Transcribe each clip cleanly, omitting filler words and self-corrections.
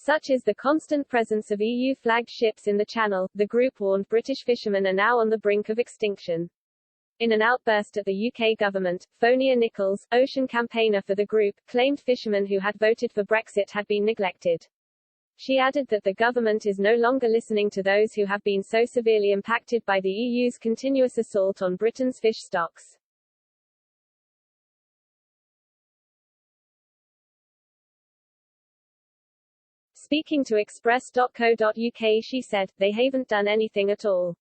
Such is the constant presence of EU-flagged ships in the Channel, the group warned British fishermen are now on the brink of extinction. In an outburst at the UK government, Fonia Nichols, ocean campaigner for the group, claimed fishermen who had voted for Brexit had been neglected. She added that the government is no longer listening to those who have been so severely impacted by the EU's continuous assault on Britain's fish stocks. Speaking to Express.co.uk, she said, "They haven't done anything at all.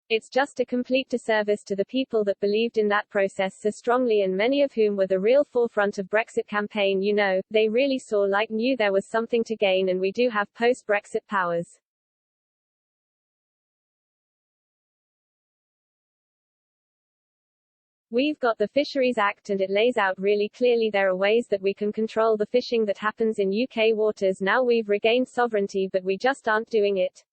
It's just a complete disservice to the people that believed in that process so strongly and many of whom were the real forefront of Brexit campaign, you know, they really knew there was something to gain and we do have post-Brexit powers. We've got the Fisheries Act and it lays out really clearly there are ways that we can control the fishing that happens in UK waters now we've regained sovereignty but we just aren't doing it.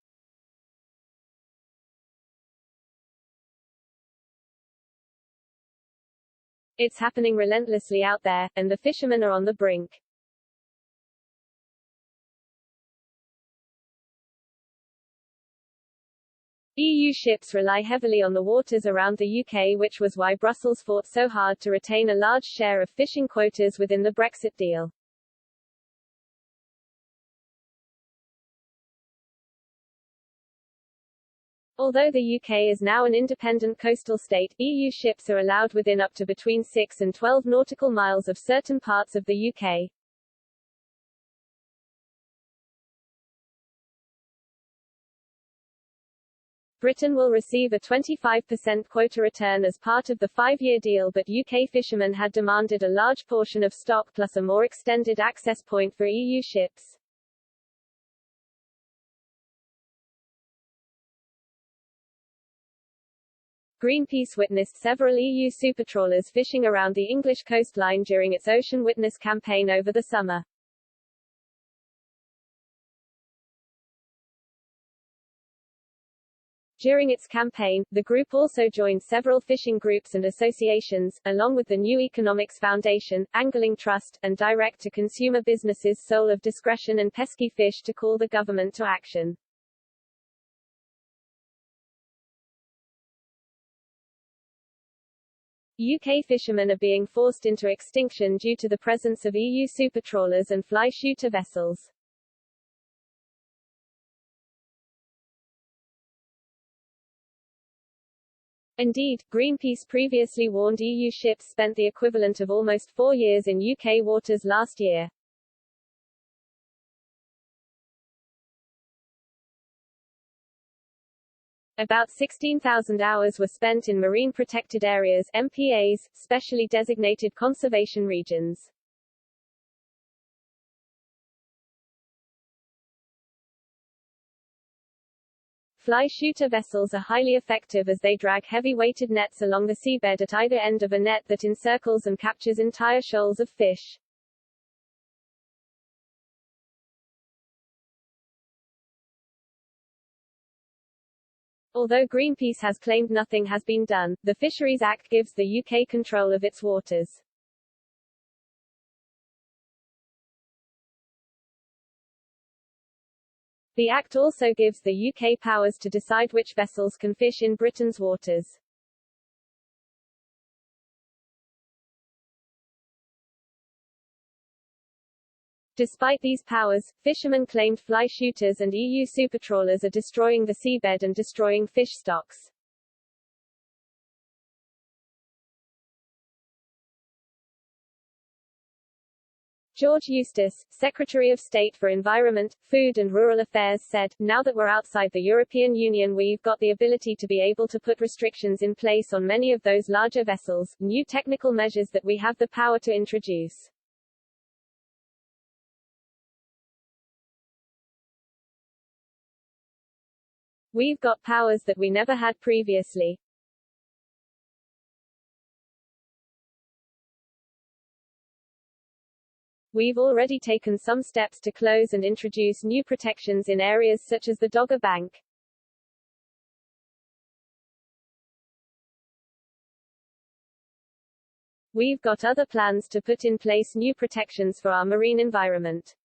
It's happening relentlessly out there, and the fishermen are on the brink. EU ships rely heavily on the waters around the UK, which was why Brussels fought so hard to retain a large share of fishing quotas within the Brexit deal. Although the UK is now an independent coastal state, EU ships are allowed within up to between 6 and 12 nautical miles of certain parts of the UK. Britain will receive a 25% quota return as part of the 5-year deal, but UK fishermen had demanded a large portion of stock plus a more extended access point for EU ships. Greenpeace witnessed several EU supertrawlers fishing around the English coastline during its Ocean Witness campaign over the summer. During its campaign, the group also joined several fishing groups and associations, along with the New Economics Foundation, Angling Trust, and direct-to-consumer businesses Soul of Discretion and Pesky Fish to call the government to action. UK fishermen are being forced into extinction due to the presence of EU supertrawlers and fly shooter vessels. Indeed, Greenpeace previously warned EU ships spent the equivalent of almost 4 years in UK waters last year. About 16,000 hours were spent in marine protected areas (MPAs), specially designated conservation regions. Fly shooter vessels are highly effective as they drag heavy-weighted nets along the seabed at either end of a net that encircles and captures entire shoals of fish. Although Greenpeace has claimed nothing has been done, the Fisheries Act gives the UK control of its waters. The Act also gives the UK powers to decide which vessels can fish in Britain's waters. Despite these powers, fishermen claimed fly shooters and EU supertrawlers are destroying the seabed and destroying fish stocks. George Eustace, Secretary of State for Environment, Food and Rural Affairs said, "Now that we're outside the European Union we've got the ability to be able to put restrictions in place on many of those larger vessels, new technical measures that we have the power to introduce." We've got powers that we never had previously. We've already taken some steps to close and introduce new protections in areas such as the Dogger Bank. We've got other plans to put in place new protections for our marine environment.